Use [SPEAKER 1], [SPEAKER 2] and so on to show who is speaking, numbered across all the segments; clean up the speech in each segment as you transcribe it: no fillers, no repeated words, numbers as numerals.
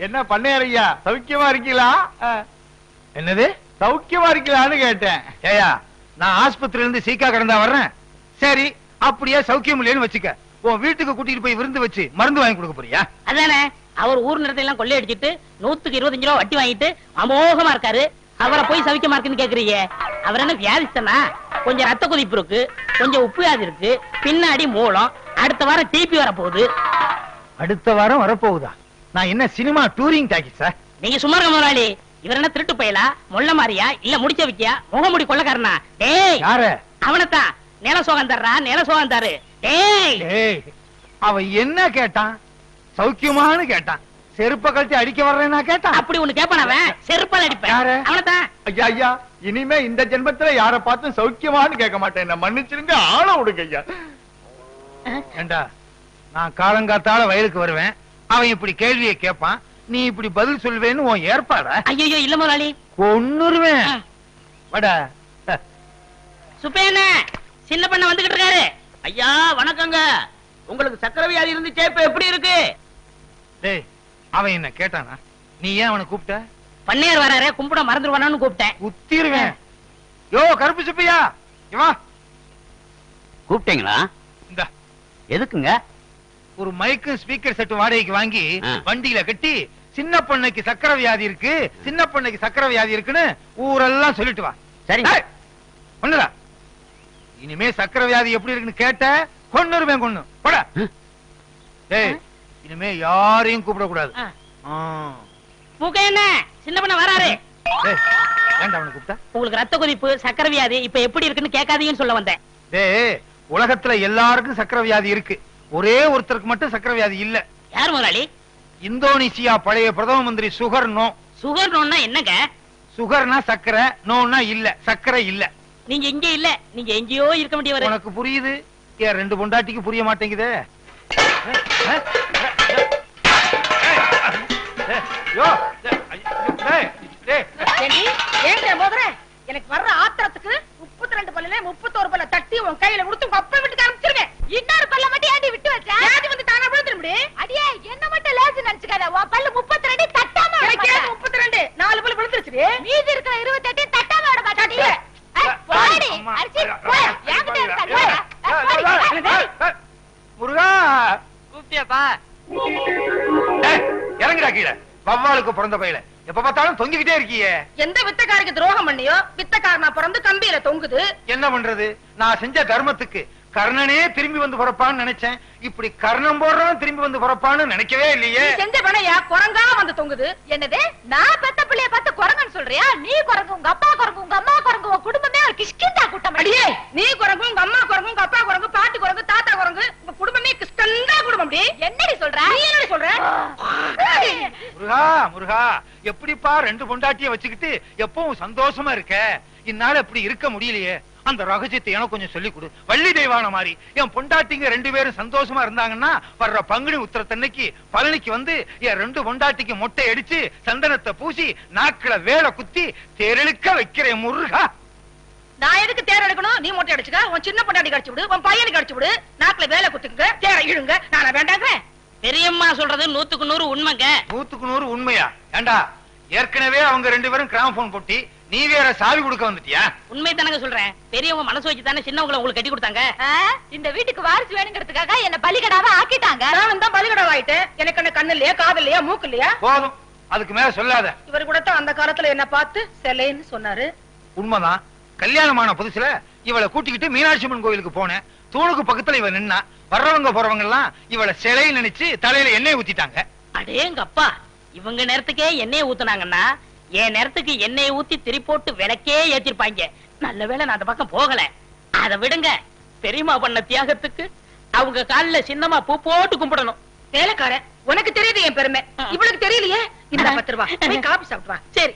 [SPEAKER 1] என்ன பண்ணையா சௌக்கியமா இருக்கீங்களா?
[SPEAKER 2] என்னது
[SPEAKER 1] சௌக்கியமா இருக்கீங்களான்னு கேட்டேன்.
[SPEAKER 2] ஏயா நான் ஆஸ்பத்திரியில இருந்து சீக்கா கடந்தா வர்றேன். சரி அப்படியே சௌக்கியம் இல்லைன்னு வச்சுக்க, உன் வீட்டுக்கு கூட்டிட்டு போய் விருந்து வச்சு மருந்து வாங்கி கொடுக்க போறியா?
[SPEAKER 3] அதானே அவர் ஊர் நிறத்தை எல்லாம் கொள்ளையடிச்சிட்டு 125 ரூபா வட்டி வாங்கிட்டு அமோகமா இருக்காரு. அவரை போய் சவிக்கமா இருக்குன்னு கேக்குறீங்க. அவர் என்ன வியாதிஸ்தனா? கொஞ்சம் ரத்த கொதிப்பு இருக்கு, கொஞ்சம் உப்பு வியாதி இருக்கு, பின்னாடி மூலம். அடுத்த வாரம் டிபி வர போகுது.
[SPEAKER 2] அடுத்த வாரம் வரப்போகுதா? நான் என்ன சினிமா டூரிங் டாக்கிஸா?
[SPEAKER 3] நீங்க சும்மா இருக்க முதலாளி. இவர் என்ன திருட்டு பயலா, மொள்ள மாறியா, இல்ல முடிச்ச வைக்கியா, முகமுடி கொள்ளக்காரனா? டேய்
[SPEAKER 2] யாரு?
[SPEAKER 3] அவனத்தான். நில சோகம் தர்றா, நில சோகம் தரு. டேய்
[SPEAKER 2] ஏய் அவன் என்ன கேட்டான்? சௌக்கியமானு கேட்டான். செருப்ப கழட்டி அடிக்க வர்றேன்னா கேட்டான்.
[SPEAKER 3] அப்படி ஒண்ணு கேப்பான் அவன். செருப்பால் அடிப்பேன். அவனத்தான்.
[SPEAKER 1] ஐயா ஐயா, இனிமே இந்த ஜென்மத்துல யார பார்த்தும் சௌக்கியமான்னு கேட்க மாட்டேன். என்ன மன்னிச்சிருங்க, ஆள விடுங்க ஐயா.
[SPEAKER 2] ஏண்டா நான் காலங்காத்தால வயலுக்கு வருவேன், அவன் இப்படி கேள்வியை கேட்பான், நீ இப்படி பதில் சொல்வேன்னு உன் ஏற்பாடா?
[SPEAKER 3] ஐயோ இல்ல முதலாளி,
[SPEAKER 2] கொன்னுருவேன். வட
[SPEAKER 3] சுப்பேன சின்ன பண்ண வந்துகிட்டு இருக்காரு.
[SPEAKER 4] ஐயா வணக்கங்க. உங்களுக்கு சக்கரை வியாதி இருந்துச்சே, இப்ப எப்படி இருக்கு?
[SPEAKER 2] டேய் அவன் என்ன கேட்டானா? நீ ஏன் அவனை கூப்பிட்ட?
[SPEAKER 3] பண்ணையார் வராரு, கும்பிட மறந்துடுவானு கூப்பிட்டேன்.
[SPEAKER 2] குத்திருவேன். யோ கருப்பு சுப்பையா, இவா
[SPEAKER 4] கூப்பிட்டீங்களா?
[SPEAKER 2] இந்த
[SPEAKER 4] எதுக்குங்க?
[SPEAKER 2] ஒரு மைக்கு ஸ்பீக்கர் செட் வாடகைக்கு வாங்கி வண்டியில கட்டி சின்ன பொண்ணுக்கு சக்கரை வியாதி இருக்கு, சின்ன பொண்ணுக்கு சக்கரை வியாதி இருக்குன்னு ஊரெல்லாம் சொல்லிட்டு வா.
[SPEAKER 4] சரி
[SPEAKER 2] ஒண்ணுடா, இனிமே சக்கரை வியாதி எப்படி இருக்குன்னு கேட்ட கொன்னுருவேன். கொன்னு போட. டேய் இனிமே யாரையும் கூப்பிடக்கூடாது.
[SPEAKER 3] என்ன சின்ன பண்ண வராரு.
[SPEAKER 2] ஏன்டா அவனை கூப்பிட்ட?
[SPEAKER 3] உங்களுக்கு ரத்த கொதிப்பு, சக்கரை வியாதி இப்ப எப்படி இருக்குன்னு கேட்காதீங்கன்னு சொல்ல வந்தேன்.
[SPEAKER 2] டேய் உலகத்துல எல்லாருக்கும் சக்கரை வியாதி இருக்கு, ஒரே ஒருத்தருக்கு மட்டும் சக்கரை வியாதி இல்ல.
[SPEAKER 3] யார் முதலாளி?
[SPEAKER 2] இந்தோனேசியா பழைய பிரதம மந்திரி சுகர் நோ.
[SPEAKER 3] சுகர் நோன்னா என்னங்க?
[SPEAKER 2] சுகர்னா சக்கரை, நோன்னா இல்ல, சக்கரை இல்ல.
[SPEAKER 3] நீங்க இங்க இல்ல, நீங்க எங்கேயோ இருக்க வேண்டியவர்.
[SPEAKER 2] உனக்கு புரியுது, ஏன் ரெண்டு பொண்டாட்டிக்கு புரிய மாட்டேங்குதே?
[SPEAKER 5] எனக்கு வர்ற ஆத்திரத்துக்கு 32 பல்லுல 31 பல்ல தட்டி உன் கையில கொடுத்து உங்க அப்பா வீட்டுக்கு அனுப்பிச்சிருவேன். இன்னொரு பல்ல மட்டும் ஏண்டி விட்டு வச்ச? ஏண்டி வந்து தானா விழுந்துரும்டி? அடியே என்ன மட்டும் லேசு நினைச்சுக்காத. உன் பல்லு 32 தட்டாம எனக்கு 32 4 பல்ல விழுந்துருச்சுடி. மீதி இருக்கிற 28 தட்டாம விட மாட்டாடி. போடி அரிசி போ. ஏங்கிட்ட இருக்க.
[SPEAKER 2] முருகா
[SPEAKER 3] கூப்பிட்டியாப்பா?
[SPEAKER 2] இறங்குடா கீழே. வவ்வாலுக்கு பிறந்த பையல எப்ப பார்த்தாலும் தொங்கிக்கிட்டே இருக்கியே.
[SPEAKER 5] எந்த வித்தக்காரருக்கு துரோகம் பண்ணியோ வித்தக்காரனா பிறந்து கம்பியில தொங்குது.
[SPEAKER 2] என்ன பண்றது? நான் செஞ்ச தர்மத்துக்கு கர்ணனே திரும்பி வந்து பிறப்பான்னு நினைச்சேன். இப்படி கர்ணம் போடுறவன் திரும்பி வந்து பிறப்பான்னு நினைக்கவே இல்லையே.
[SPEAKER 5] செஞ்ச பணையா குரங்கா வந்து தொங்குது. என்னது நான் பெத்த பிள்ளைய பார்த்து குரங்குன்னு சொல்றியா? நீ குரங்கு, உங்க அப்பா குரங்கு, உங்க அம்மா குரங்கு, உங்க குடும்பமே ஒரு கிஷ்கிந்தா கூட்டம். அடியே நீ குரங்கு, உங்க அம்மா குரங்கு, உங்க அப்பா குரங்கு, பாட்டி குரங்கு, தாத்தா குரங்கு, உங்க குடும்பமே கிஷ்கிந்தா குடும்பம். என்னடி சொல்ற? நீ என்னடி சொல்ற?
[SPEAKER 2] முருகா முருகா, எப்படிப்பா ரெண்டு பொண்டாட்டிய வச்சுக்கிட்டு எப்பவும் சந்தோஷமா இருக்க? இந்நாள் எப்படி இருக்க முடியலையே. அந்த ரகசியத்தை எனக்கு கொஞ்சம் சொல்லி கொடு. வள்ளி தெய்வான மாதிரி என் பொண்டாட்டிங்க ரெண்டு பேரும் சந்தோஷமா இருந்தாங்கன்னா வர்ற பங்குனி உத்திரத்தன்னைக்கு பழனிக்கு வந்து என் ரெண்டு பொண்டாட்டிக்கு மொட்டை அடிச்சு சந்தனத்தை பூசி நாக்குல வேலை குத்தி தேரெழுக்க வைக்கிறேன் முருகா.
[SPEAKER 5] நான் எதுக்கு தேர் எடுக்கணும்? நீ மொட்டை அடிச்சுக்க, உன் சின்ன பொண்டாட்டி கடிச்சு விடு, உன் பையனுக்கு அடிச்சு விடு, நாக்குல வேலை குத்துங்க, தேரை இழுங்க. நானா வேண்டாங்க?
[SPEAKER 3] பெரியம்மா சொல்றது 100க்கு 100 உண்மைங்க.
[SPEAKER 2] 100க்கு 100 உண்மையா? ஏண்டா ஏற்கனவே அவங்க ரெண்டு பேரும் கிராமபோன் போட்டி, நீ வேற சாவி கொடுக்க வந்துட்டியா?
[SPEAKER 3] உண்மை தானங்க சொல்றேன். பெரியவங்க மனசு வச்சு தானே சின்னவங்களை உங்களுக்கு கட்டி கொடுத்தாங்க.
[SPEAKER 5] இந்த வீட்டுக்கு வாரிசு வேணுங்கிறதுக்காக என்ன பலிகடாவா ஆக்கிட்டாங்க. நான் தான் பலிகடாவா ஆயிட்டேன். எனக்கு என்ன கண்ணு இல்லையா, காது இல்லையா, மூக்கு இல்லையா?
[SPEAKER 2] போதும், அதுக்கு மேல சொல்லாத.
[SPEAKER 5] இவர் கூட தான் அந்த காலத்துல என்ன பார்த்து செலைன்னு சொன்னாரு.
[SPEAKER 2] உண்மைதான். கல்யாணமான புதுசுல இவளை கூட்டிக்கிட்டு மீனாட்சி அம்மன் கோயிலுக்கு போனேன். தூணுக்கு பக்கத்துல இவ நின்னா வர்றவங்க போறவங்க எல்லாம் இவளை சிலை நினைச்சு தலையில எண்ணெய் ஊத்திட்டாங்க.
[SPEAKER 3] அடேங்க அப்பா, இவங்க நேரத்துக்கே எண்ணெய் ஊத்துனாங்கன்னா என் நேரத்துக்கு எண்ணெய் ஊத்தி திரி போட்டு விளக்கே ஏத்திருப்பாங்க. நல்ல வேளை நான் அந்த பக்கம் போகல. அதை விடுங்க, பெரியம்மா பண்ண தியாகத்துக்கு அவங்க காலில சின்னமா பூ போட்டு கும்பிடணும்.
[SPEAKER 5] வேலைக்காரன், உனக்கு தெரியுது என் பெருமை, இவளுக்கு தெரியலையே. இந்த 10 ரூபாய் போய் காபி சாப்பிட்டு வா.
[SPEAKER 3] சரி.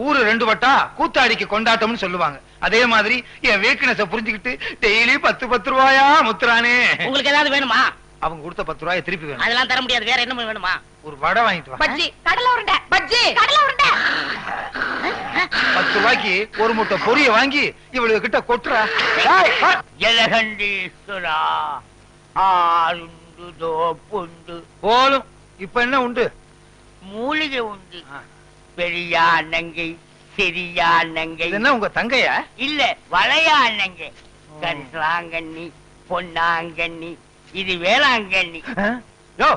[SPEAKER 2] ஊரு ரெண்டு வட்டா கூத்தாடிக்கு கொண்டாட்டம்னு சொல்லுவாங்க. அதே மாதிரி என் வீக்னஸ புரிஞ்சுக்கிட்டு டெய்லி 10 ரூபாயா முத்துறானே.
[SPEAKER 3] உங்களுக்கு ஏதாவது வேணுமா?
[SPEAKER 2] அவங்க கொடுத்த 10 ரூபாயை திருப்பி வேணும்.
[SPEAKER 3] அதெல்லாம் தர முடியாது. வேற என்ன வேணுமா?
[SPEAKER 2] ஒரு வடை வாங்கிட்டு வா.
[SPEAKER 5] பஜ்ஜி, கடலை உருண்டை, பஜ்ஜி, கடலை உருண்டை.
[SPEAKER 2] 10 ரூபாய்க்கு ஒரு முட்டை பொரிய வாங்கி இவளுக்கு கிட்ட கொட்டுறா.
[SPEAKER 4] ஜலகண்டீஸ்வரா ஆருண்டு தோப்புண்டு.
[SPEAKER 2] போலும். இப்ப என்ன உண்டு?
[SPEAKER 6] மூலிகை உண்டு. பெரியா நங்கை, சிறியா நங்கை.
[SPEAKER 2] என்ன உங்க தங்கையா?
[SPEAKER 6] இல்ல, வளையா நங்கை. கரிசலாங்கண்ணி, பொன்னாங்கண்ணி, இது வேளாங்கண்ணி.
[SPEAKER 2] யோ,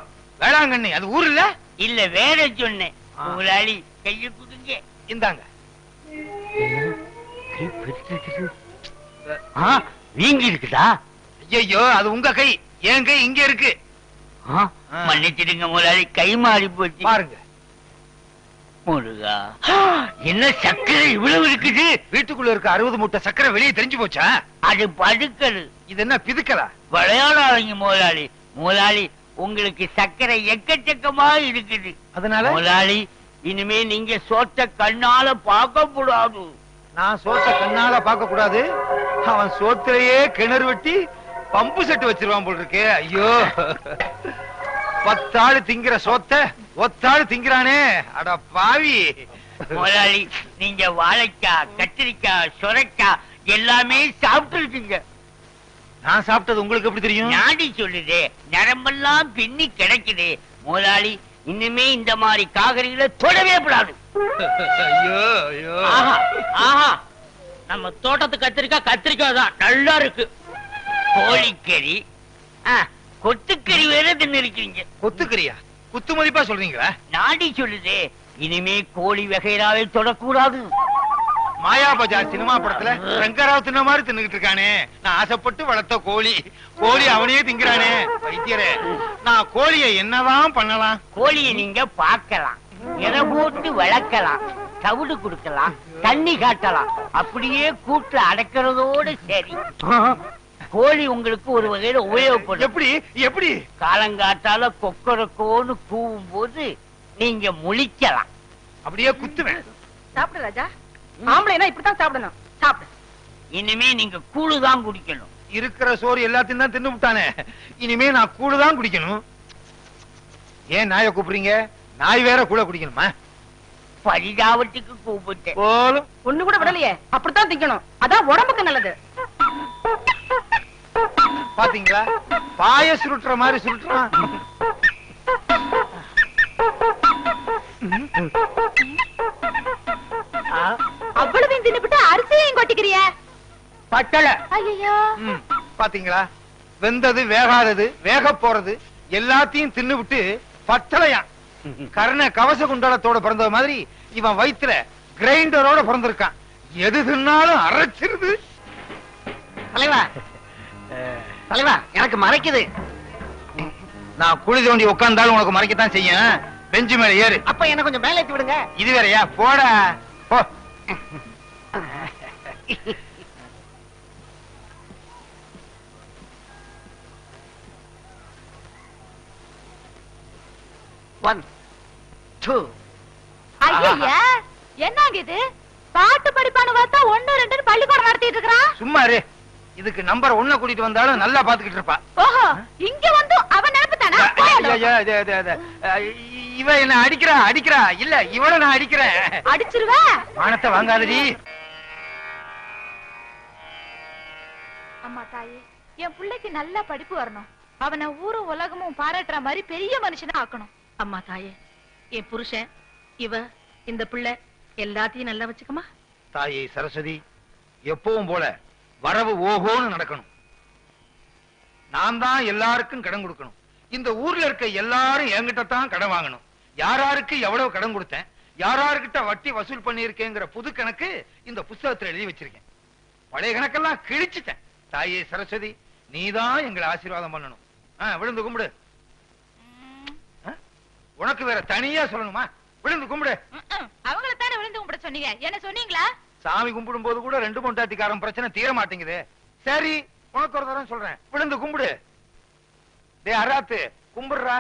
[SPEAKER 2] வேளாங்கண்ணி அது ஊர் இல்ல?
[SPEAKER 6] இல்ல, வேற சொன்னேன். முதலாளி கையை கொடுங்க.
[SPEAKER 2] இந்தாங்க.
[SPEAKER 6] வீங்கி இருக்குதா?
[SPEAKER 2] ஐயோ, அது உங்க கை. என் கை இங்க இருக்கு.
[SPEAKER 6] மன்னிச்சிடுங்க முதலாளி, கை மாறி போச்சு.
[SPEAKER 2] பாருங்க.
[SPEAKER 6] முருகா, என்ன சக்கரை இவ்வளவு இருக்குது?
[SPEAKER 2] வீட்டுக்குள்ள இருக்க 60 மூட்டை சக்கரை வெளியே தெரிஞ்சு போச்சா?
[SPEAKER 6] அது படுக்கல்.
[SPEAKER 2] இது என்ன பிதுக்கலா?
[SPEAKER 6] விளையாடாதீங்க முதலாளி. முதலாளி, உங்களுக்கு சக்கரை எக்கச்சக்கமா இருக்குது.
[SPEAKER 2] அதனால
[SPEAKER 6] முதலாளி, இனிமே நீங்க சோத்த கண்ணால பார்க்க கூடாது.
[SPEAKER 2] நான் சோத்த கண்ணால பார்க்க கூடாது. அவன் சோத்திலேயே கிணறு வெட்டி பம்பு செட்டு வச்சிருவான் போல் இருக்கு. ஐயோ, 10 ஆளு திங்கிற சோத்த ஒத்தாளு திங்கிறானே. அட பாவி.
[SPEAKER 6] முதலாளி, நீங்க வாழைக்காய், கத்திரிக்காய், சுரைக்காய் எல்லாமே சாப்பிட்டு இருக்கீங்க.
[SPEAKER 2] நான் சாப்பிட்டது உங்களுக்கு எப்படி தெரியும்?
[SPEAKER 6] நாடி சொல்லுதே, நரம்பெல்லாம் பின்னி கிடைக்குது. முதலாளி, இனிமே இந்த மாதிரி காய்கறிகளை தொடவே கூடாது.
[SPEAKER 2] ஐயோ ஐயோ.
[SPEAKER 3] ஆஹா ஆஹா, நம்ம தோட்டத்து கத்திரிக்காய் தான் நல்லா இருக்கு.
[SPEAKER 6] கோழிக்கறி, கொத்துக்கறி வேற தின்னு இருக்கீங்க.
[SPEAKER 2] கொத்துக்கறியா? குத்து மதிப்பா சொல்றீங்களா?
[SPEAKER 6] நாடி சொல்லுதே, இனிமே கோழி வகைராவை தொடக்கூடாது.
[SPEAKER 2] மாயா பஜார் சினிமா படத்துல ரங்கராவ் தின்ன மாதிரி தின்னுகிட்டு இருக்கானே. நான் ஆசைப்பட்டு வளர்த்த கோழி, கோழி அவனையே திங்கிறானே. வைத்தியரே, நான் கோழியை என்னதான் பண்ணலாம்?
[SPEAKER 6] கோழியை நீங்க பார்க்கலாம், எதை போட்டு வளர்க்கலாம், தவிடு கொடுக்கலாம், தண்ணி காட்டலாம். அப்படியே கூட்டு அடக்கிறதோடு சரி. கோழி உங்களுக்கு ஒரு வகையில உபயோகப்படும்.
[SPEAKER 2] எப்படி எப்படி?
[SPEAKER 6] காலங்காட்டால கொக்கரக்கோன்னு கூவும் போது நீங்க முழிக்கலாம்.
[SPEAKER 2] அப்படியே குத்துவேன்.
[SPEAKER 5] சாப்பிடு ராஜா. ஆம்பளைனா இப்படித்தான் சாப்பிடணும். சாப்பிடு.
[SPEAKER 6] இனிமே நீங்க கூழுதான் குடிக்கணும்.
[SPEAKER 2] இருக்கிற சோறு எல்லாத்தையும் தான் தின்னு விட்டானே. இனிமே நான் கூழுதான் குடிக்கணும். ஏன் நாயை கூப்பிடுறீங்க? நாய் வேற கூட குடிக்கணுமா?
[SPEAKER 6] பரிதாபத்துக்கு கூப்பிட்டேன்.
[SPEAKER 2] போலும்
[SPEAKER 5] ஒண்ணு கூட விடலையே. அப்படித்தான் திங்கணும். அதான் உடம்புக்கு நல்லது.
[SPEAKER 2] பாத்தீங்களா? பாய சுருட்டுற மாதிரி சுருட்டுறான்.
[SPEAKER 5] அவ்வளவு தின்னுபிட்டு அரிசியையும் கொட்டிக்கிறிய.
[SPEAKER 2] பட்டளை.
[SPEAKER 5] ஐயோ,
[SPEAKER 2] பாத்தீங்களா? வெந்தது, வேகாதது, வேக போறது எல்லாத்தையும் தின்னு விட்டு பட்டளையா. கர்ண கவச குண்டலத்தோட பிறந்த மாதிரி இவன் வயிற்றுல கிரைண்டரோட பிறந்திருக்கான். எது தின்னாலும் அரைச்சிருது.
[SPEAKER 4] தலைவா, தலைவா, எனக்கு மறைக்குது.
[SPEAKER 2] நான் குழி தோண்டி உட்கார்ந்தாலும் உனக்கு மறைக்கத்தான் செய்யும். பெஞ்சு மேல ஏறு.
[SPEAKER 4] அப்ப என்ன கொஞ்சம் மேல ஏத்தி விடுங்க.
[SPEAKER 2] இது வேறயா? போடா போ.
[SPEAKER 4] One, two.
[SPEAKER 5] ஐயா, என்னங்க இது? பாட்டு படிப்பானு பார்த்தா 1 2 பள்ளிக்கூடம் நடத்திட்டு இருக்கான்.
[SPEAKER 2] சும்மா இரு. இதுக்கு நம்பர் 1 கூட்டிட்டு வந்தாலும் நல்லா பாத்துக்கிட்டு இருப்பா.
[SPEAKER 5] ஓஹோ, இங்க வந்து அவன் நினைப்புதானா?
[SPEAKER 2] இவ என்ன அடிக்கிறா. இல்ல, இவள நான் அடிக்கிறேன்.
[SPEAKER 5] அடிச்சிருவே.
[SPEAKER 2] மானத்தை வாங்காதடி.
[SPEAKER 5] அம்மா தாயே, என் பிள்ளைக்கு நல்ல படிப்பு வரணும். அவனை ஊரும் உலகமும் பாராட்டுற மாதிரி பெரிய மனுஷனா ஆக்கணும். அம்மா தாயே, என் புருஷன், இவ, இந்த பிள்ளை எல்லாத்தையும் நல்லா வச்சுக்கமா.
[SPEAKER 2] தாயே சரஸ்வதி, எப்பவும் போல வரவு ஓஹோன்னு நடக்கணும். நான் தான் எல்லாருக்கும் கடன் கொடுக்கணும். இந்த ஊர்ல இருக்க எல்லாரும் என்கிட்ட தான் கடன் வாங்கணும். யாராருக்கு எவ்வளவு கடன் கொடுத்தேன், யாராருக்கிட்ட வட்டி வசூல் பண்ணியிருக்கேங்கிற புது கணக்கு இந்த புஸ்தகத்துல எழுதி வச்சிருக்கேன். பழைய கணக்கெல்லாம் கிழிச்சிட்டேன். தாயே சரஸ்வதி, நீதான் எங்களை ஆசீர்வாதம் பண்ணணும். விழுந்து கும்பிடு. உனக்கு வேற தனியா சொல்லணுமா? விழுந்து கும்பிடு.
[SPEAKER 5] அவங்கள தானே விழுந்து கும்பிட சொன்னீங்க, என்ன சொன்னீங்களா?
[SPEAKER 2] சாமி கும்பிடும் போது கூட 2 பொண்டாட்டிக்காரன் பிரச்சனை தீர மாட்டேங்குது. சரி, உனக்கு ஒரு தரம் சொல்றேன், விழுந்து கும்பிடு. டே அராத்து, கும்பிடுறா.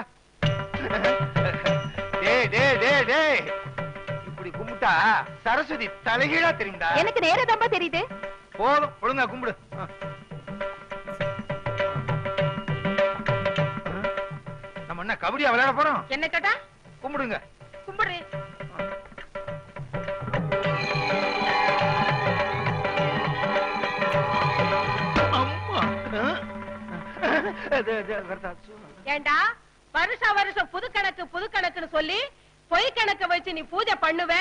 [SPEAKER 2] இப்படி கும்பிட்டா சரஸ்வதி தலைகீழா தெரியும்டா.
[SPEAKER 5] எனக்கு நேரா தெரியுது.
[SPEAKER 2] போதும், ஒழுங்கா கும்பிடு. நம்ம என்ன கபடியா விளையாட போறோம்?
[SPEAKER 5] என்ன கேட்டா?
[SPEAKER 2] கும்பிடுங்க.
[SPEAKER 5] கும்பிடு. ஏண்டா, வருஷம் புது கணக்குன்னு சொல்லி பொய் கணக்க வச்சு நீ பூஜை பண்ணுவ,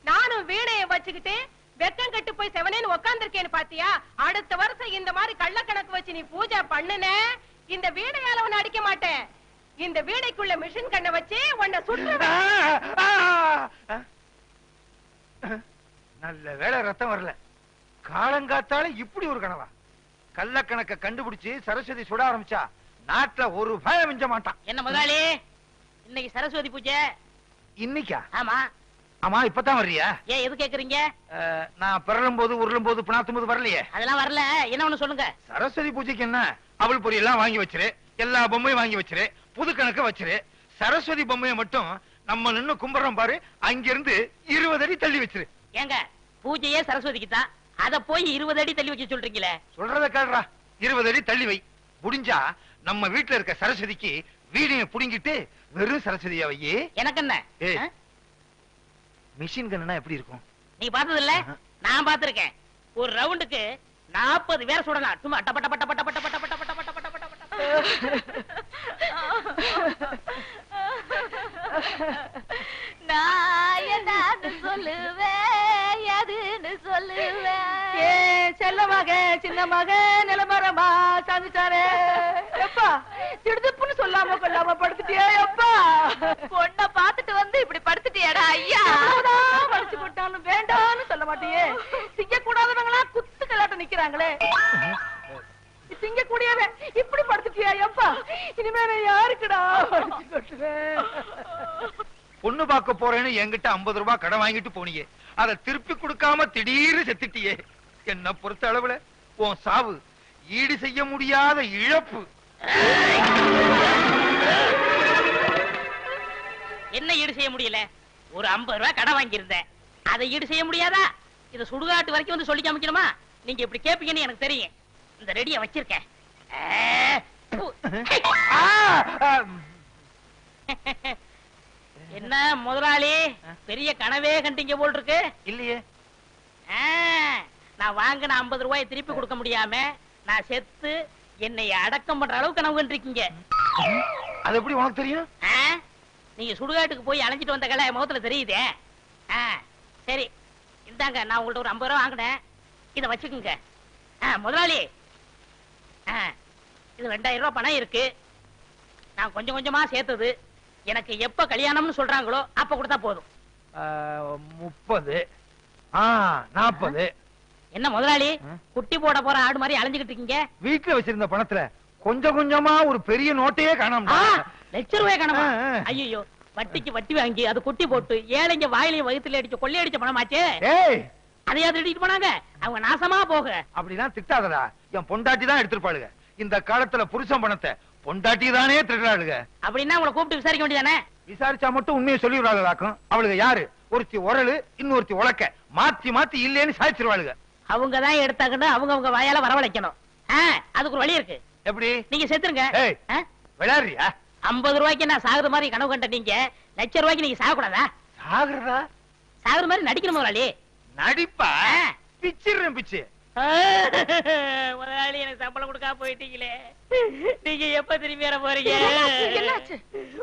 [SPEAKER 5] நானும் வீணைய வச்சுக்கிட்டு வெக்கம் கட்டு போய் செவனேன்னு உட்கார்ந்திருக்கேன்னு பாத்தியா? அடுத்த வருஷம் இந்த மாதிரி கள்ள கணக்கு வச்சு நீ பூஜை பண்ணுன, இந்த வீணையால உன்னை அடிக்க மாட்டேன். இந்த வீணைக்குள்ள மிஷின் கண்ணை வச்சு உன்னை சுற்றுவேன்.
[SPEAKER 2] நல்ல வேளை ரத்தம் வரல. காலங்காத்தால இப்படி ஒரு கனவா? கள்ள கணக்க கண்டுபிடிச்சு சரஸ்வதி சுட ஆரம்பிச்சா நாட்டுல ஒரு பயம் மிஞ்ச மாட்டான்.
[SPEAKER 3] என்ன முதலாளி, இன்னைக்கு சரஸ்வதி பூஜை?
[SPEAKER 2] இன்னைக்கா?
[SPEAKER 3] ஆமா.
[SPEAKER 2] ஆமா, இப்பதான் வர்றியா?
[SPEAKER 3] ஏன் எது கேக்குறீங்க?
[SPEAKER 2] நான் பிறலும் போது உருளும் போது பிணாத்தும் போது வரலையே.
[SPEAKER 3] அதெல்லாம் வரல. என்ன ஒண்ணு சொல்லுங்க.
[SPEAKER 2] சரஸ்வதி பூஜைக்கு என்ன, அவள் பொரி எல்லாம் வாங்கி வச்சிரு, எல்லா பொம்மையும் வாங்கி வச்சிரு, புது கணக்க வச்சிரு. சரஸ்வதி பொம்மையை மட்டும் நம்ம நின்னு கும்பிடுறோம் பாரு, அங்கிருந்து 20 அடி தள்ளி வச்சிரு.
[SPEAKER 3] ஏங்க, பூஜையே சரஸ்வதிக்கு தான், அத போய் 20 அடி தள்ளி வைக்க சொல்றீங்களே?
[SPEAKER 2] சொல்றத கேளுடா. 20 அடி தள்ளி வை. முடிஞ்சா நம்ம வீட்டுல இருக்க சரஸ்வதிக்கு வீடிய புடிங்கிட்டு வெறும் சரஸ்வதியா வை. எனக்கு என்ன? மிஷின் கன்னா எப்படி இருக்கும்?
[SPEAKER 3] நீ பார்த்தது இல்ல? நான் பார்த்திருக்கேன். ஒரு ரவுண்டுக்கு 40 பேர் சுடலாம். சும்மா டப்ப டப்ப டப்ப டப்ப டப்ப டப்ப டப்ப டப்ப டப்ப டப்ப டப்ப.
[SPEAKER 5] நான் என்னன்னு சொல்லுவேன், எதுன்னு சொல்லுவேன். செல்ல மக சின்ன மக நிலமரமா சாதிச்சாரே எப்பா, திடுதுப்புன்னு சொல்லாம கொள்ளாம படுத்துட்டியே எப்பா. பொண்ண பாத்துட்டு வந்து இப்படி படுத்துட்டியாடா ஐயா. படிச்சு போட்டாலும் வேண்டான்னு சொல்ல மாட்டியே. திங்க கூடாதவங்களா குத்து கலாட்ட நிக்கிறாங்களே, திங்க கூடியவன் இப்படி படுத்துட்டியா எப்பா. இனிமே யாருக்குடா படிச்சு கொட்டுவேன்.
[SPEAKER 2] பொண்ணு பார்க்க போறேன்னு என்கிட்ட 50 ரூபாய் கடன் வாங்கிட்டு போனியே, அதை திருப்பி கொடுக்காம திடீர்னு செத்துட்டியே. என்ன பொறுத்த அளவுல உன் சாவு ஈடு செய்ய முடியாத இழப்பு.
[SPEAKER 3] என்ன ஈடு செய்ய முடியல? ஒரு 50 ரூபாய் கடன் வாங்கியிருந்தேன், அதை ஈடு செய்ய முடியாதா? இத சுடுகாட்டு வரைக்கும் வந்து சொல்லி காமிக்கணுமா? நீங்க இப்படி கேப்பீங்கன்னு எனக்கு தெரியும். இந்த ரெடியா வச்சிருக்கேன். என்ன முதலாளி, பெரிய கனவே கண்டீங்க போல் இருக்கு.
[SPEAKER 2] இல்லையே.
[SPEAKER 3] நான் வாங்கின 50 ரூபாயை திருப்பி கொடுக்க முடியாம நான் செத்து என்னை அடக்கம் பண்ற அளவுக்கு கனவு கண்டிருக்கீங்க.
[SPEAKER 2] அது எப்படி உனக்கு தெரியும்?
[SPEAKER 3] நீங்க சுடுகாட்டுக்கு போய் அலைஞ்சிட்டு வந்த கலை முகத்துல தெரியுதே. சரி இந்தாங்க, நான் உங்கள்ட்ட ஒரு 50 ரூபாய் வாங்கினேன், இதை வச்சுக்குங்க. முதலாளி, இது 2000 ரூபாய் பணம் இருக்கு. நான் கொஞ்சம் கொஞ்சமா சேர்த்தது. எனக்கு எப்ப கல்யாணம்னு சொல்றாங்களோ அப்ப கொடுத்தா போதும்.
[SPEAKER 2] 30, 40.
[SPEAKER 3] என்ன முதலாளி, குட்டி போட போற ஆடு மாதிரி அலைஞ்சுகிட்டு இருக்கீங்க?
[SPEAKER 2] வீட்டுல வச்சிருந்த பணத்துல கொஞ்சம் கொஞ்சமா ஒரு பெரிய நோட்டையே காணாம.
[SPEAKER 3] லட்ச ரூபாய் காணாம? ஐயோ, வட்டிக்கு வட்டி வாங்கி அது குட்டி போட்டு ஏழைங்க வாயிலையும் வயிற்றுல அடிச்சு கொள்ளையடிச்ச பணமாச்சே. அதையாவது எடுத்துட்டு போனாங்க, அவங்க நாசமா போக.
[SPEAKER 2] அப்படிதான் திட்டாதடா. என் பொண்டாட்டி தான் எடுத்துருப்பாளுங்க. இந்த காலத்துல புருஷன் பணத்தை பொண்டாட்டி தானே திருடாளுங்க.
[SPEAKER 3] அப்படின்னா உங்களை கூப்பிட்டு விசாரிக்க வேண்டியதானே?
[SPEAKER 2] விசாரிச்சா மட்டும் உண்மையை சொல்லிவிடாதாக்கும். அவளுக்கு யாரு? ஒருத்தி உரலு, இன்னொருத்தி உலக்க, மாத்தி மாத்தி இல்லேன்னு சாய்ச்சிருவாளுங்க.
[SPEAKER 3] அவங்கதான் எடுத்தாங்கன்னு அவங்க வாயால வரவழைக்கணும். அதுக்கு ஒரு வழி இருக்கு.
[SPEAKER 2] எப்படி?
[SPEAKER 3] நீங்க செத்துருங்க.
[SPEAKER 2] விளையாடுறியா?
[SPEAKER 3] 50 ரூபாய்க்கு நான் சாகுற மாதிரி கனவு கண்ட நீங்க லட்ச ரூபாய்க்கு நீங்க சாகக்கூடாதா?
[SPEAKER 2] சாகுறதா?
[SPEAKER 3] சாகுற மாதிரி நடிக்கணும் முதலாளி.
[SPEAKER 2] நடிப்பா? பிச்சிடுறேன் பிச்சு.
[SPEAKER 3] முதலாளி, எனக்கு சம்பளம் கொடுக்காம போயிட்டீங்களே, நீங்க எப்ப திரும்பி வர போறீங்க?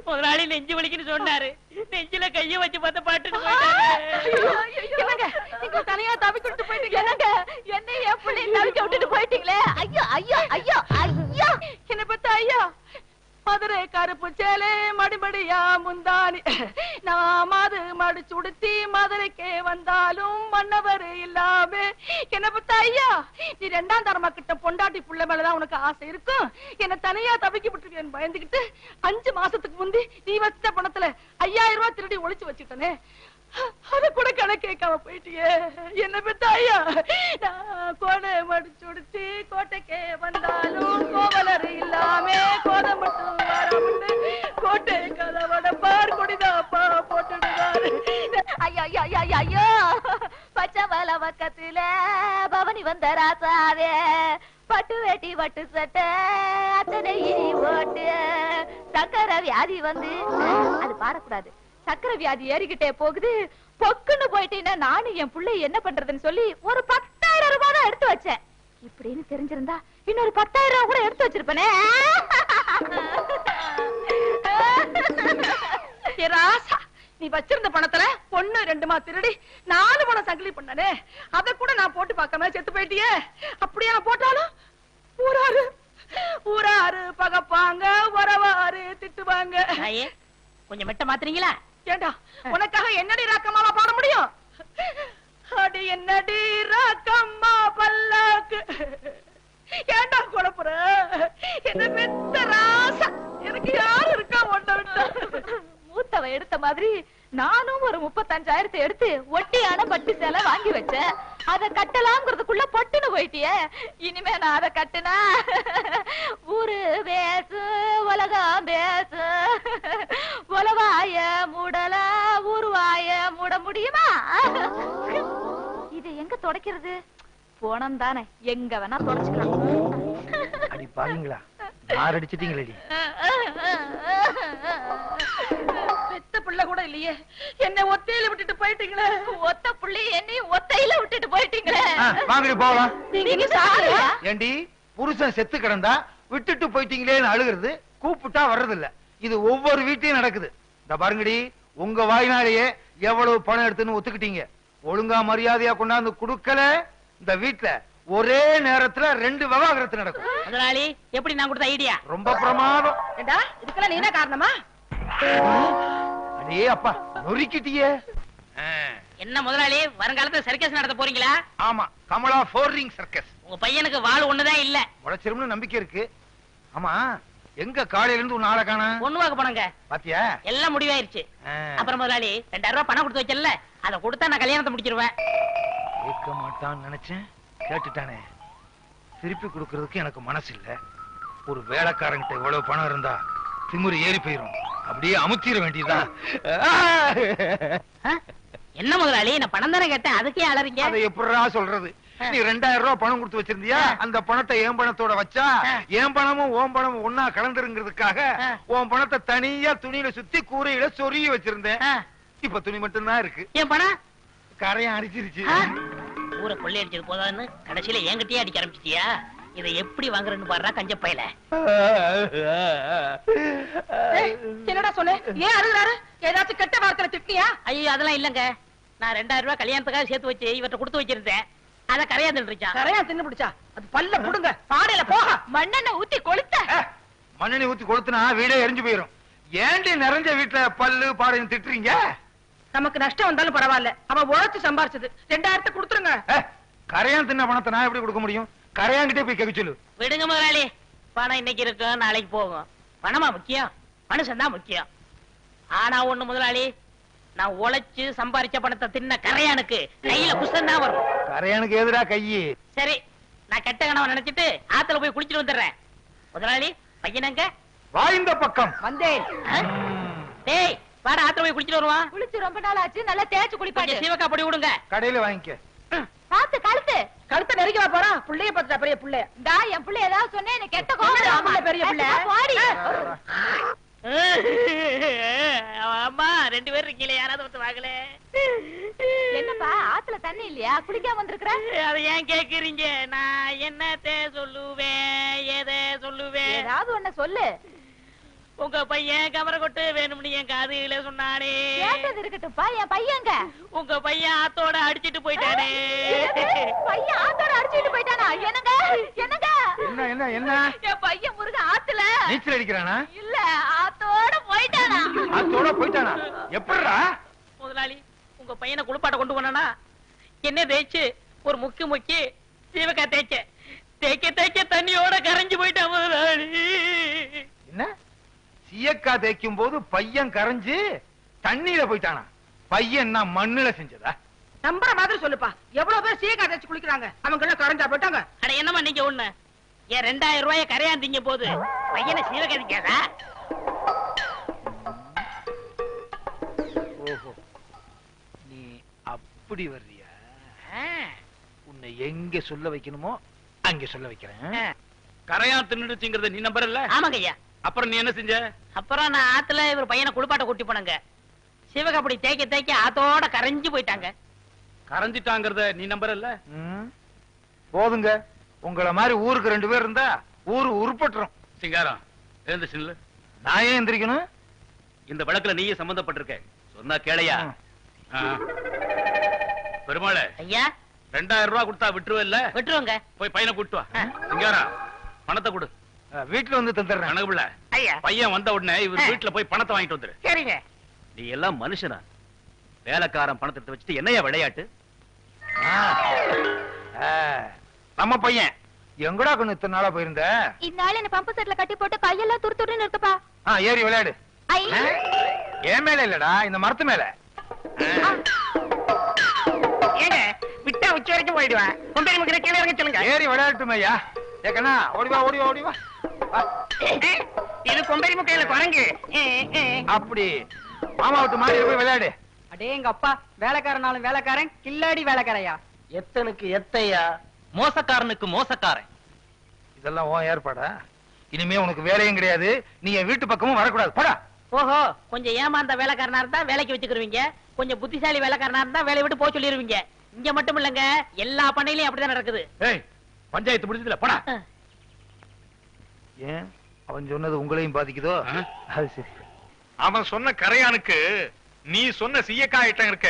[SPEAKER 3] முதலாளி நெஞ்சு வலிக்குன்னு சொன்னாரு, நெஞ்சில கைய வச்சு பார்த்த பாட்டுன்னு
[SPEAKER 5] தனியா தவி கொடுத்து போயிட்டீங்க. என்ன என் பிள்ளை தவிக்க விட்டுட்டு போயிட்டீங்களே. ஐயோ ஐயோ ஐயோ ஐயோ, என்ன பத்த ஐயா. மதுரை கருப்பு சேலே மடிமடியா முந்தானி, நான் மாது மடிச்சு உடுத்தி மதுரைக்கே வந்தாலும் மன்னவர் இல்லாம. என்ன பத்த ஐயா, நீ 2ஆம் தரமா கிட்ட பொண்டாட்டி புள்ள மேலதான் உனக்கு ஆசை இருக்கும். என்ன தனியா தவிக்க விட்டுருக்கேன் பயந்துகிட்டு 5 மாசத்துக்கு முந்தி நீ வச்ச பணத்துல 5000 ரூபாய் திருடி ஒளிச்சு வச்சுட்டனே, அத கூட கணக்கு கேட்காம போயிட்டியே. என்ன பத்த ஐயா, நான் கோடை மடிச்சு உடுத்தி கோட்டைக்கே வந்தாலும் கோவலர் இல்லாம கோதை மட்டும் வராமட்டு கோட்டை கதவட பார் கொடிதாப்பா போட்டுடுவாரு. ஐயோ ஐயோ ஐயோ ஐயோ, பச்சை மலை பக்கத்துல பவனி வந்த ராசாவே, பட்டு வேட்டி பட்டு சட்டை அத்தனை ஓட்டு. சக்கரை வியாதி வந்து, அது பாடக்கூடாது, சக்கரை வியாதி ஏறிக்கிட்டே போகுது, பொக்குன்னு போயிட்டீங்கன்னா நானும் என் பிள்ளை என்ன பண்றதுன்னு சொல்லி ஒரு 10,000 ரூபாய் தான் எடுத்து வச்சேன். இப்படின்னு தெரிஞ்சிருந்தா இன்னொரு 10,000 ரூபாய் கூட எடுத்து வச்சிருப்பேனே. ராசா, நீ வச்சிருந்த பணத்துல 1-2 திருடி 4 பணம் சங்கிலி பண்ணனே, அத கூட நான் போட்டு பார்க்காம செத்து போயிட்டியே. அப்படியே நான் போட்டாலும் ஊராரு பகப்பாங்க, உறவாரு திட்டுவாங்க.
[SPEAKER 3] கொஞ்சம் மெட்ட மாத்துறீங்களா?
[SPEAKER 5] ஏண்டா உனக்காக என்னடி ராக்கம்மாவா பாட முடியும்? அடி என்னடி ராக்கம்மா பல்லாக்கு. ஏண்டா குழப்புற? என்ன பெத்த ராசா, எனக்கு யாரு இருக்கா ஒண்ணு விட்டா? மூத்தவ எடுத்த மாதிரி நானும் ஒரு 35,000 எடுத்து ஒட்டியான பட்டு சேலை வாங்கி வச்சேன். அத கட்டலாம்ங்கிறதுக்குள்ள பொட்டுன்னு போயிட்டியே. இனிமே நான் அத கட்டுனா ஊரு பேசு உலகம் பேசு. உலவாய மூடல ஊருவாய மூட முடியுமா? இது எங்க தொடக்கிறது? போனம் தானே, எங்க வேணா தொடச்சுக்கலாம்.
[SPEAKER 2] அடி பாருங்களா, யார் அடிச்சிட்டீங்களேடி?
[SPEAKER 5] பெத்த பிள்ளை கூட இல்லையே, என்ன ஒத்தையில விட்டுட்டு போயிட்டீங்களே. ஒத்த புள்ளி என்னையும் ஒத்தையில விட்டுட்டு போயிட்டீங்களே.
[SPEAKER 2] வாங்கடி போகலாம்.
[SPEAKER 5] நீங்க சாரியா?
[SPEAKER 2] ஏண்டி புருஷன் செத்து கிடந்தா விட்டுட்டு போயிட்டீங்களேன்னு அழுகிறது, கூப்பிட்டா வர்றது இல்ல. இது ஒவ்வொரு வீட்லயும் நடக்குது. இந்த பாருங்கடி, உங்க வாய்னாலேயே எவ்வளவு பணம் எடுத்துன்னு ஒத்துக்கிட்டீங்க. ஒழுங்கா மரியாதையா கொண்டாந்து குடுக்கல, இந்த வீட்டுல ஒரே நேரத்துல 2 விவாகரத்து நடக்கும்.
[SPEAKER 3] முதலாளி, எப்படி நான் கொடுத்த ஐடியா?
[SPEAKER 2] ரொம்ப பிரமாதம்.
[SPEAKER 5] ஏண்டா இதுக்கெல்லாம் நீ என்ன காரணமா?
[SPEAKER 2] அடே அப்பா, நொறுக்கிட்டியே.
[SPEAKER 3] என்ன முதலாளி, வருங்காலத்துல சர்க்கஸ் நடத்த போறீங்களா?
[SPEAKER 2] ஆமா, கமலா 4 ரிங் சர்க்கஸ்.
[SPEAKER 3] உங்க பையனுக்கு வாள் ஒண்ணுதான் இல்ல.
[SPEAKER 2] உழைச்சிரும்னு நம்பிக்கை இருக்கு. ஆமா, எங்க காலையில இருந்து உன் ஆளை காணா?
[SPEAKER 3] பொண்ணுவாக்க போனங்க.
[SPEAKER 2] பாத்தியா,
[SPEAKER 3] எல்லாம் முடிவாயிருச்சு. அப்புறம் முதலாளி 2000 ரூபாய் பணம் கொடுத்து வச்சல, அதை கொடுத்தா நான் கல்யாணத்தை முடிச்சிருவேன்.
[SPEAKER 2] கேட்க மாட்டான்னு நினைச்சேன், கேட்டுட்டானே. திருப்பி கொடுக்கறதுக்கு எனக்கு மனசு இல்ல. ஒரு வேலைக்காரங்கிட்ட இவ்வளவு பணம் இருந்தா திமுரு ஏறி போயிரும். அப்படியே அமுத்திர வேண்டியதுதான்.
[SPEAKER 3] என்ன முதலாளி, நான் பணம் தானே கேட்டேன், அதுக்கே அலறீங்க?
[SPEAKER 2] அதை எப்படிடா சொல்றது? நீ 2000 ரூபாய் பணம் கொடுத்து வச்சிருந்தியா? அந்த பணத்தை என் பணத்தோட வச்சா என் பணமும் ஓம் பணமும் ஒன்னா கலந்துருங்கிறதுக்காக உன் பணத்தை தனியா துணியில சுத்தி கூரையில சொருகி வச்சிருந்தேன். இப்ப துணி மட்டும் தான் இருக்கு.
[SPEAKER 3] என் பணம்
[SPEAKER 2] கரையும் அடிச்சிருச்சு.
[SPEAKER 3] ஊரை கொள்ளை அடிச்சது போதான்னு கடைசியில என்கிட்டயே அடிக்க ஆரம்பிச்சிட்டியா? இதை எப்படி வாங்குறேன்னு பாடுறா கஞ்ச பையல.
[SPEAKER 5] என்னடா சொன்ன? ஏன் அழுகுறாரு? ஏதாச்சும் கெட்ட வார்த்தை திட்டியா?
[SPEAKER 3] ஐயோ அதெல்லாம் இல்லங்க, நான் 2000 ரூபாய் கல்யாணத்துக்காக சேர்த்து வச்சு இவர்கிட்ட கொடுத்து வச்சிருந்தேன். அத கரையா தின்றுச்சான்.
[SPEAKER 5] கரையா தின்னு பிடிச்சா? அது பல்ல புடுங்க, பாடையில போக. மண்ணெண்ணெய் ஊத்தி கொளுத்த.
[SPEAKER 2] மண்ணெண்ணெய் ஊத்தி கொளுத்துனா வீடே எரிஞ்சு போயிரும். ஏண்டி நிறைஞ்ச வீட்டுல பல்லு பாடையும் திட்டுறீங்க?
[SPEAKER 5] நமக்கு நஷ்டம் வந்தாலும் பரவாயில்ல, அவன் உழைச்சு சம்பாரிச்சது. 2000 கொடுத்துருங்க.
[SPEAKER 2] கரையான் தின்ன பணத்தை நான் எப்படி கொடுக்க முடியும்? கரையாங்கிட்டே போய் கேட்க சொல்லு.
[SPEAKER 3] விடுங்க முதலாளி, பணம் இன்னைக்கு இருக்கும் நாளைக்கு போகும். பணமா முக்கியம்? மனுஷன் தான் முக்கியம். ஆனா ஒண்ணு முதலாளி, நான் உழைச்சு சம்பாரிச்ச பணத்தை தின்ன கரையானுக்கு கையில புஷ்டம் தான் வரும்.
[SPEAKER 2] கரையானுக்கு எதிரா கையி? சரி,
[SPEAKER 3] நான் கெட்ட கனவை நினைச்சிட்டு ஆத்துல போய் குளிச்சிட்டு வந்துடுறேன். முதலாளி, பையனங்க
[SPEAKER 2] வாய்ந்த பக்கம்
[SPEAKER 5] வந்தேன்.
[SPEAKER 3] டேய் வாடா, ஆத்துல போய் குளிச்சிட்டு வருவான்.
[SPEAKER 5] குளிச்சு ரொம்ப நாள் ஆச்சு, நல்லா தேய்ச்சு குளிப்பாட்டு.
[SPEAKER 3] சிவக்கா பொடி விடுங்க.
[SPEAKER 2] கடையில வாங்கிக்க.
[SPEAKER 5] பாத்து கழுத்தை நெருங்கி வா போறான். புள்ளைய பாத்துட்டா பெரிய புள்ளை. டா என் புள்ளை ஏதாவது சொன்னே எனக்கு கெட்ட கோவம். பெரிய புள்ளை வாடி.
[SPEAKER 3] அம்மா 2 பேர் இருக்கீங்களே, யாராவது வந்து வாங்கல.
[SPEAKER 5] என்னப்பா ஆத்துல தண்ணி இல்லையா? குளிக்காம வந்திருக்கிற?
[SPEAKER 3] அதை ஏன் கேக்குறீங்க? நான் என்னத்தை சொல்லுவேன், எதை சொல்லுவேன்?
[SPEAKER 5] ஏதாவது ஒண்ணு சொல்லு.
[SPEAKER 3] உங்க பையன் கமர கொட்டு வேணும்னு என் காதுல சொன்னானே.
[SPEAKER 5] கேட்டது இருக்கட்டும்பா, என் பையங்க.
[SPEAKER 3] உங்க பையன் ஆத்தோட அடிச்சிட்டு போயிட்டானே.
[SPEAKER 5] பையன் ஆத்தோட அடிச்சிட்டு போயிட்டானா? என்னங்க என்னங்க?
[SPEAKER 2] என்ன என்ன என்ன?
[SPEAKER 5] என் பையன் முருக ஆத்துல
[SPEAKER 2] நீச்சல் அடிக்கிறானா?
[SPEAKER 5] இல்ல, ஆத்தோட போயிட்டானா.
[SPEAKER 2] ஆத்தோட போயிட்டானா? எப்படிடா?
[SPEAKER 3] முதலாளி, உங்க பையனை குளிப்பாட்ட கொண்டு போனா என்ன தேய்ச்சு ஒரு முக்கி சீவக்கா தேய்க்க தண்ணியோட கரைஞ்சு போயிட்டான் முதலாளி.
[SPEAKER 2] என்ன? சீயக்கா தேய்க்கும் போது பையன் கரைஞ்சு தண்ணியில போயிட்டானா? பையன் நான் மண்ணுல செஞ்சதா?
[SPEAKER 5] நம்புற மாதிரி சொல்லுப்பா. எவ்வளவு பேர் சீயக்கா தேய்ச்சு குளிக்கிறாங்க, அவங்க எல்லாம் கரைஞ்சா போயிட்டாங்க.
[SPEAKER 3] அட என்னமா நீங்க ஒண்ணு, ஏன் 2000 ரூபாய கரையாந்தீங்க போது பையனை சீவக்கா தேய்க்காதா?
[SPEAKER 2] ஓஹோ, நீ அப்படி வர்றியா? உன்னை எங்க சொல்ல வைக்கணுமோ அங்க சொல்ல வைக்கிறேன்.
[SPEAKER 1] கரையான் தின்னுடுச்சுங்கறத நீ நம்பறல்ல?
[SPEAKER 3] ஆமாங்க ஐயா.
[SPEAKER 1] அப்புறம் நீ என்ன செஞ்ச?
[SPEAKER 3] அப்புறம் நான் ஆத்துல இவர் பையனை குளிப்பாட்ட கூட்டி போனங்க. சிவகாப்படி தேய்க்க ஆத்தோட கரைஞ்சு போயிட்டாங்க.
[SPEAKER 1] கரைஞ்சிட்டாங்கறத நீ நம்பறல்ல?
[SPEAKER 2] போதுங்க, உங்கள மாதிரி ஊருக்கு 2 பேர் இருந்தா ஊரு உருப்பட்டுரும்.
[SPEAKER 1] சிங்காரம் எழுந்து சில்லு.
[SPEAKER 2] நான் ஏன் எந்திரிக்கணும்?
[SPEAKER 1] இந்த வழக்குல நீயே சம்பந்தப்பட்டிருக்க.
[SPEAKER 7] சொன்னா கேளையா? பெருமாளே
[SPEAKER 3] ஐயா
[SPEAKER 7] 2000 ரூபாய் கொடுத்தா விட்டுருவல்ல?
[SPEAKER 3] விட்டுருவோங்க.
[SPEAKER 7] போய் பையனை கூட்டு வா. சிங்காரா பணத்தை கொடு.
[SPEAKER 2] வீட்டுல வந்து தந்துடுறேன்.
[SPEAKER 7] கணக்குல
[SPEAKER 3] ஐயா
[SPEAKER 7] பையன் வந்த உடனே இவர் வீட்டுல போய் பணத்தை வாங்கிட்டு வந்துரு.
[SPEAKER 3] சரிங்க.
[SPEAKER 7] நீ எல்லாம் மனுஷனா? வேலைக்காரன் பணத்தை எடுத்து வச்சுட்டு என்னையா விளையாட்டு?
[SPEAKER 2] நம்ம பையன் எங்கடா கொண்டு இத்தனை நாளா போயிருந்த?
[SPEAKER 5] இந்த ஆள் என்ன பம்பு செட்ல கட்டி போட்டு கையெல்லாம் துரு துருன்னு இருக்குப்பா.
[SPEAKER 2] ஏறி விளையாடு.
[SPEAKER 5] ஐ
[SPEAKER 2] என் மேல இல்லடா, இந்த மரத்து மேல.
[SPEAKER 3] ஏங்க விட்டா உச்சி வரைக்கும் போயிடுவேன். கொம்பேரி முக்கிற கீழே இறங்க சொல்லுங்க.
[SPEAKER 2] ஏறி விளையாட்டுமே ஐயா. ஏக்கண்ணா ஓடிவா ஓடிவா ஓடிவா.
[SPEAKER 3] இது கொம்பேரி முக்கையில குரங்கு.
[SPEAKER 2] அப்படி மாமா விட்டு மாடி போய் விளையாடு.
[SPEAKER 8] அடே எங்க அப்பா வேலைக்காரனாலும் வேலைக்காரன், கில்லாடி வேலைக்காரையா.
[SPEAKER 4] எத்தனுக்கு எத்தையா, மோசக்காரனுக்கு மோசக்காரன்.
[SPEAKER 2] இதெல்லாம் உன் ஏற்பாடா? இனிமே உனக்கு வேலையும் கிடையாது, நீ என் வீட்டு பக்கமும் வரக்கூடாது. போடா.
[SPEAKER 3] ஓஹோ, கொஞ்சம் ஏமாந்த வேலைக்காரனா இருந்தா வேலைக்கு வச்சுக்கிருவீங்க, கொஞ்சம் புத்திசாலி வேலைக்காரனா இருந்தா வேலையை விட்டு போக சொல்லிருவீங்க. இங்க மட்டும் இல்லங்க, எல்லா பண்ணையிலயும் அப்படிதான் நடக்குது.
[SPEAKER 7] ஏய், பஞ்சாயத்து முடிஞ்சதுல போடா.
[SPEAKER 2] ஏன் அவன் சொன்னது உங்களையும் பாதிக்குதோ? அது சரி.
[SPEAKER 1] அவன் சொன்ன கரையானுக்கு நீ சொன்ன சீயக்காய் ஐட்டம் இருக்க,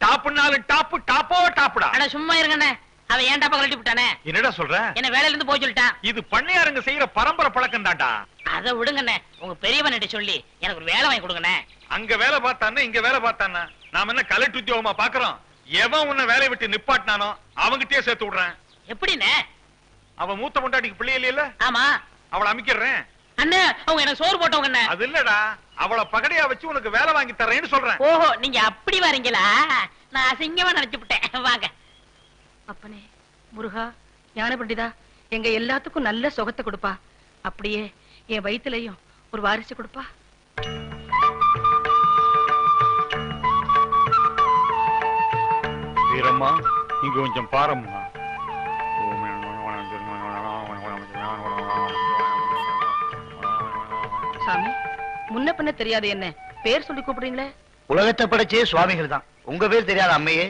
[SPEAKER 1] டாப்புனாலும் டாப்பு, டாப்போ டாப்புடா.
[SPEAKER 3] ஆனா சும்மா இருங்கண்ணே, அவன் ஏன்டா கழட்டி விட்டானே?
[SPEAKER 1] என்னடா சொல்ற?
[SPEAKER 3] என்ன வேலையில இருந்து போக சொல்லிட்டான்.
[SPEAKER 1] இது பண்ணையாருங்க செய்யற பரம்பரை பழக்கம் தான்டா.
[SPEAKER 3] அதை விடுங்கண்ணே, உங்க பெரியவன்கிட்ட சொல்லி எனக்கு ஒரு வேலை வாங்கி கொடுங்கண்ணே.
[SPEAKER 1] அங்க வேலை பார்த்தானே, இங்க வேலை பார்த்தானா? நாம என்ன கலெக்டர் உத்தியோகமா பாக்குறோம்? எவன் உன்னை வேலையை விட்டு நிப்பாட்டினானோ அவங்கிட்டயே சேர்த்து விடுறேன்.
[SPEAKER 3] எப்படிண்ணே?
[SPEAKER 1] அவன் மூத்த பொண்டாட்டிக்கு பிள்ளை இல்லையில,
[SPEAKER 3] ஆமா,
[SPEAKER 1] அவளை அமைக்கிறேன்.
[SPEAKER 3] அண்ணே அவங்க எனக்கு சோறு போட்டவங்க.
[SPEAKER 1] அது இல்லடா, அவளை பகடையா வச்சு உனக்கு வேலை வாங்கி தர்றேன்னு சொல்றேன்.
[SPEAKER 3] ஓஹோ, நீங்க அப்படி வரீங்களா? நான் அசிங்கமா நினைச்சு விட்டேன். வாங்க.
[SPEAKER 5] அப்பனே முருகா, ஞான பண்டிதா, எங்க எல்லாத்துக்கும் நல்ல சுகத்தை கொடுப்பா. அப்படியே என் வயிற்றுலயும் ஒரு வாரிசு கொடுப்பா.
[SPEAKER 1] வீரம்மா, இங்க கொஞ்சம் பாரம்மா.
[SPEAKER 5] சாமி, முன்ன பின்ன தெரியாது என்ன பேர் சொல்லி கூப்பிடுறீங்களே?
[SPEAKER 4] உலகத்தை படைச்சே சுவாமிகள் தான். உங்க பேர் தெரியாத அம்மையே?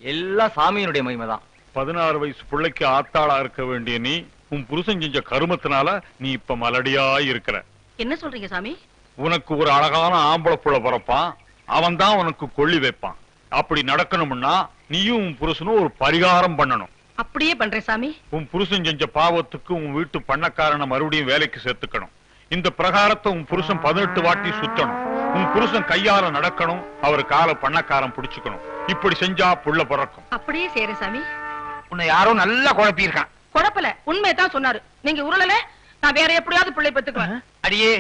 [SPEAKER 4] எல்லாம் சாமியினுடைய மகிமை தான்.
[SPEAKER 1] 16 வயசு பிள்ளைக்கு ஆத்தாளா இருக்க வேண்டிய நீ, உன் புருஷன் செஞ்ச கருமத்தினால நீ இப்ப மலடியா இருக்கிற.
[SPEAKER 5] என்ன சொல்றீங்க சாமி?
[SPEAKER 1] உனக்கு ஒரு அழகான ஆம்பளை புள்ள பிறப்பான், அவன் தான் உனக்கு கொள்ளி வைப்பான். அப்படி நடக்கணும்னா நீயும் உன் புருஷனும் ஒரு பரிகாரம் பண்ணணும்.
[SPEAKER 5] அப்படியே பண்றேன் சாமி.
[SPEAKER 1] உன் புருஷன் செஞ்ச பாவத்துக்கு உன் வீட்டு பண்ணக்காரனை மறுபடியும் வேலைக்கு சேர்த்துக்கணும். இந்த பிரகாரத்தை உன் புருஷன் 18 வாட்டி சுத்தணும். உன் புருஷன் கையால நடக்கணும், அவர் கால பண்ணக்காரன் பிடிச்சுக்கணும். இப்படி செஞ்சா புள்ள பிறக்கும்.
[SPEAKER 5] அப்படியே செய்யறேன் சாமி.
[SPEAKER 2] உன்னை யாரோ நல்லா குழப்பி இருக்கான்.
[SPEAKER 5] குழப்பல, உண்மையதான் சொன்னாரு. நீங்க உருளல, நான் வேற எப்படியாவது பிள்ளை பெத்துக்குவேன்.
[SPEAKER 2] அடியே,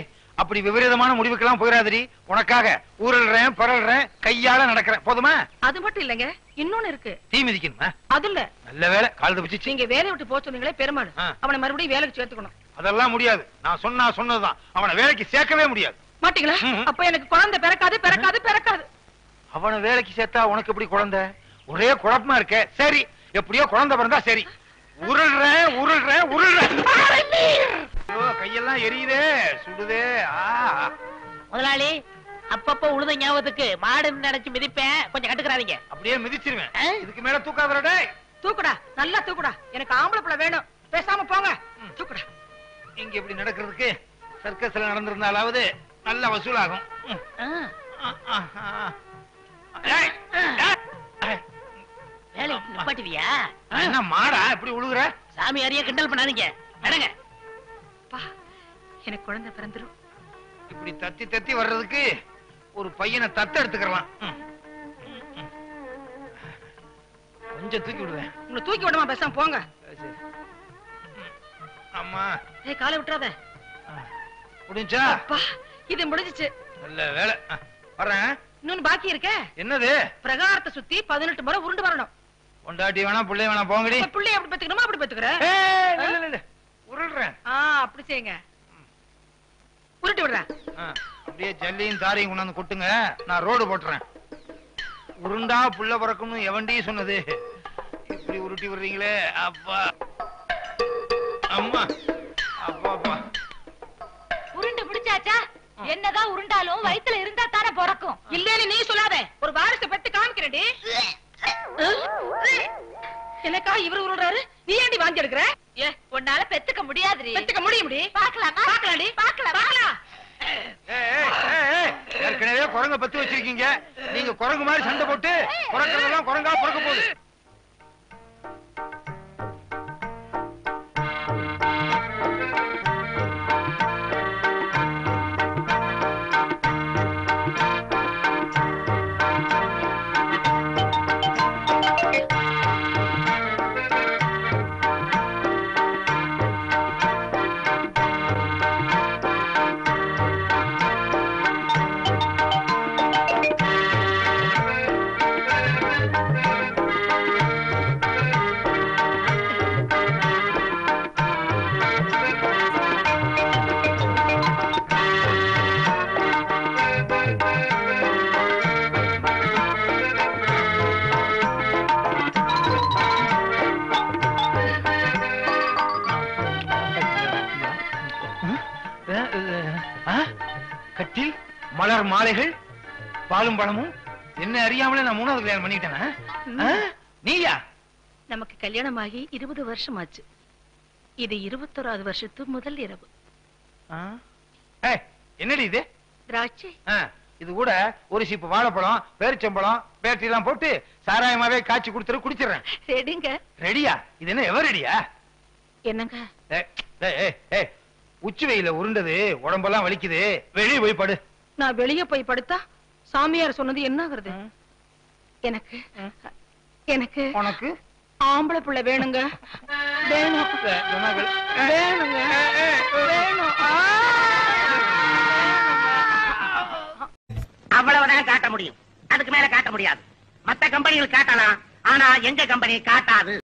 [SPEAKER 2] அப்படி விபரீதமான முடிவுக்கெல்லாம் போயிடாதடி. உனக்காக ஊரல்றேன், பரல்றேன், கையால நடக்கிறேன். போதுமா?
[SPEAKER 5] அது மட்டும் இல்லங்க, இன்னொன்னு இருக்கு.
[SPEAKER 2] தீ மிதிக்கணுமா?
[SPEAKER 5] அது இல்ல,
[SPEAKER 2] நல்ல வேலை, கால் தப்பிச்சு.
[SPEAKER 5] நீங்க வேலையை விட்டு போக சொன்னீங்களே பெருமாள், அவனை மறுபடியும் வேலைக்கு சேர்த்துக்கணும்.
[SPEAKER 2] அதெல்லாம் முடியாது. நான் சொன்னதுதான். அவனை வேலைக்கு சேர்க்கவே முடியாது.
[SPEAKER 5] மாட்டீங்களா? அப்ப எனக்கு குழந்தை பிறக்காது பிறக்காது பிறக்காது.
[SPEAKER 2] அவனை வேலைக்கு சேர்த்தா உனக்கு எப்படி குழந்தை? ஒரே குழப்பமா இருக்க. சரி, எப்படியோ குழந்தை பிறந்தா சரி. உருள்றேன் உருள்றேன் உருள்றேன். ஐயோ, கையெல்லாம் எரியுதே, சுடுதே.
[SPEAKER 3] முதலாளி, அப்பப்ப உழுத ஞாபகத்துக்கு மாடு நினைச்சு மிதிப்பேன், கொஞ்சம் கட்டுக்கிறாதீங்க.
[SPEAKER 2] அப்படியே மிதிச்சிருவேன். இதுக்கு மேல தூக்காதடா.
[SPEAKER 5] தூக்குடா, நல்லா தூக்குடா. எனக்கு ஆம்பளை பிள்ளை வேணும். பேசாம போங்க. தூக்குடா.
[SPEAKER 2] இங்க இப்படி நடக்கிறதுக்கு சர்க்கஸ்ல நடந்திருந்தாலாவது நல்ல வசூலாகும்.
[SPEAKER 3] வேலை நிப்பாட்டுவியா?
[SPEAKER 2] என்ன மாடா இப்படி உழுகுற?
[SPEAKER 3] சாமி அறிய கிண்டல் பண்ணாதீங்க, நடங்க.
[SPEAKER 5] எனக்கு குழந்தை பிறந்துரும்.
[SPEAKER 2] இப்படி தத்தி தத்தி வர்றதுக்கு ஒரு பையனை தத்த எடுத்துக்கலாம். கொஞ்சம் தூக்கி விடுவேன்.
[SPEAKER 5] உங்களை தூக்கி விடுமா? பேசாம போங்க.
[SPEAKER 2] அம்மா,
[SPEAKER 5] ஏய், காலை விட்டுறாத.
[SPEAKER 2] முடிஞ்சா?
[SPEAKER 5] இது முடிஞ்சிச்சு.
[SPEAKER 2] நல்ல வேலை. வர்றேன்.
[SPEAKER 5] இன்னொன்னு பாக்கி இருக்க.
[SPEAKER 2] என்னது?
[SPEAKER 5] பிரகாரத்தை சுத்தி 18 முறை உருண்டு வரணும்.
[SPEAKER 2] பொண்டாட்டி வேணா பிள்ளை வேணா போங்கடி.
[SPEAKER 5] பிள்ளைய அப்படி பெத்துக்கணுமா? அப்படி பெத்துக்கிறேன்.
[SPEAKER 2] உருள்றேன்.
[SPEAKER 5] அப்படி செய்யுங்க. உருட்டி விடுறேன்.
[SPEAKER 2] அப்படியே ஜல்லியும் தாரையும் கொண்டாந்து கொட்டுங்க, நான் ரோடு போட்டுறேன். உருண்டா புள்ள பிறக்கணும் எவண்டி சொன்னது? இப்படி உருட்டி விடுறீங்களே. அப்பா, அம்மா, அப்பா, அப்பா.
[SPEAKER 5] உருண்டு பிடிச்சாச்சா? என்னதான் உருண்டாலும் வயித்துல இருந்தா தானே பிறக்கும். இல்லன்னு நீ சொல்லாத. ஒரு வாரிசு பெத்து காமிக்கிறேன்டி. எனக்கா இவரு உருள்றாரு, நீ ஏண்டி வாங்கி எடுக்கிற? உன்னால பெத்துக்க முடியாதுடி. பெத்துக்க முடியும். பாக்கலாமா? பாக்கலாம்டி, பாக்கலாம்.
[SPEAKER 2] ஏற்கனவே குரங்க பத்து வச்சிருக்கீங்க, நீங்க குரங்கு மாதிரி சண்டை போட்டு குறைக்கிறதெல்லாம் குரங்கா பிறக்க போகுது. கட்டில் மலர் மாலைகள் பாலும் பழமும் என்ன அறியாமலே நான் 3வது கல்யாணம் பண்ணிட்டேனா? நீயா?
[SPEAKER 5] நமக்கு கல்யாணமாகி 20 வருஷம் ஆச்சு. இது 21வது வருஷத்து முதல் இரவு.
[SPEAKER 2] என்னடி இது?
[SPEAKER 5] திராட்சை.
[SPEAKER 2] இது கூட ஒரு சீப்பு வாழைப்பழம், பேரிச்சம்பழம், பேட்டரி எல்லாம் போட்டு சாராயமாவே காய்ச்சி கொடுத்துரு, குடிச்சிடுறேன்.
[SPEAKER 5] ரெடிங்க.
[SPEAKER 2] ரெடியா? இது என்ன எவர் ரெடியா?
[SPEAKER 5] என்னங்க?
[SPEAKER 2] உச்சி வெயில உருண்டது உடம்பெல்லாம் வலிக்குது, வெளியே போய் படு.
[SPEAKER 5] நான் வெளியே போய் படுத்தா சாமியார் சொன்னது என்ன ஆகுறது? எனக்கு எனக்கு
[SPEAKER 2] உனக்கு
[SPEAKER 5] ஆம்பளை பிள்ளை வேணுங்க. வேணும் வேணுங்க வேணும்.
[SPEAKER 6] அவ்வளவுதான் காட்ட முடியும், அதுக்கு மேல காட்ட முடியாது. மத்த கம்பெனிகள் காட்டலாம், ஆனா எங்க கம்பெனி காட்டாது.